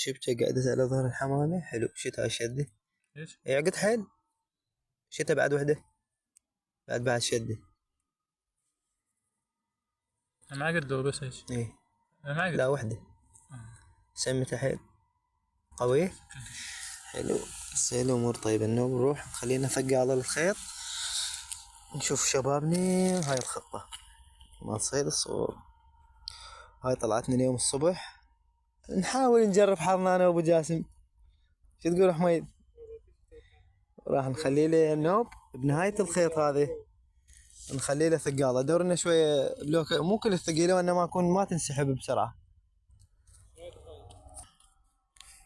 شبكة قاعدة على ظهر الحمامة. حلو. شتا شدة. ايش؟ يعقد حيل. شتا بعد وحدة. بعد شدة. انا ما قد بس ايش؟ ايه. انا ما لا قد. وحدة. سمتها حيل. قوية. حلو. سهل الأمور. طيب إنه بنروح خلينا نفقع على الخيط. نشوف شبابنا. هاي الخطة ما تصيد الصور. هاي طلعتنا اليوم الصبح. نحاول نجرب حظنا أنا وأبو جاسم. شو تقول حميد؟ راح نخلي له النوب بنهاية الخيط هذه. نخلي له ثقالة. دورنا شوية بلوك مو كل الثقيلة وإنما ما تنسحب بسرعة.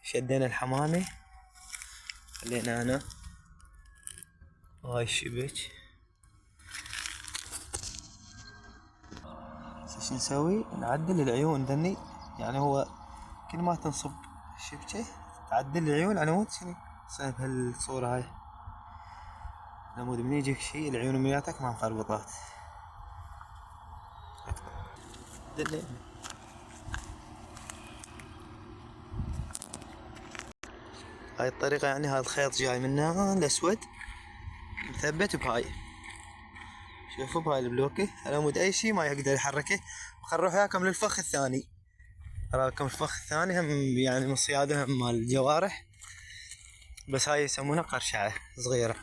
شدينا الحمامة. خلينا هنا. هاي الشبك. شو نسوي؟ نعدل العيون ذني. يعني هو كل ما تنصب الشبكة تعدل العيون على مود شنو صاير بهالصورة هاي. على مود من يجيك شي العيون ملياتك ما مخربطات. دلي. هاي الطريقة يعني هذا الخيط جاي منها الأسود مثبت بهاي. شوفوا بهاي البلوكة على مود أي شي ما يقدر يحركه. خل نروح وياكم للفخ الثاني. أراكم الفخ الثاني هم يعني من صيادة هم مال الجوارح. بس هاي يسمونها قرشعة صغيرة.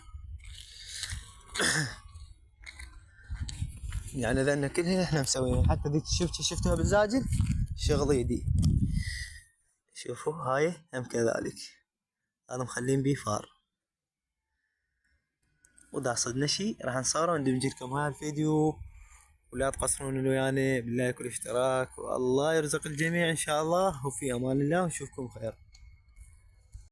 يعني ذن كلها احنا مسوينها. حتى ذيك شفتها بالزاجل شغل يدي. شوفوا هاي هم كذلك. هذا مخلين بيه فار. وإذا صدنا شي راح نصوره وندمج لكم هذا الفيديو. ولا تقصرون ويانا باللايك والاشتراك. والله يرزق الجميع ان شاء الله. وفي امان الله ونشوفكم خير.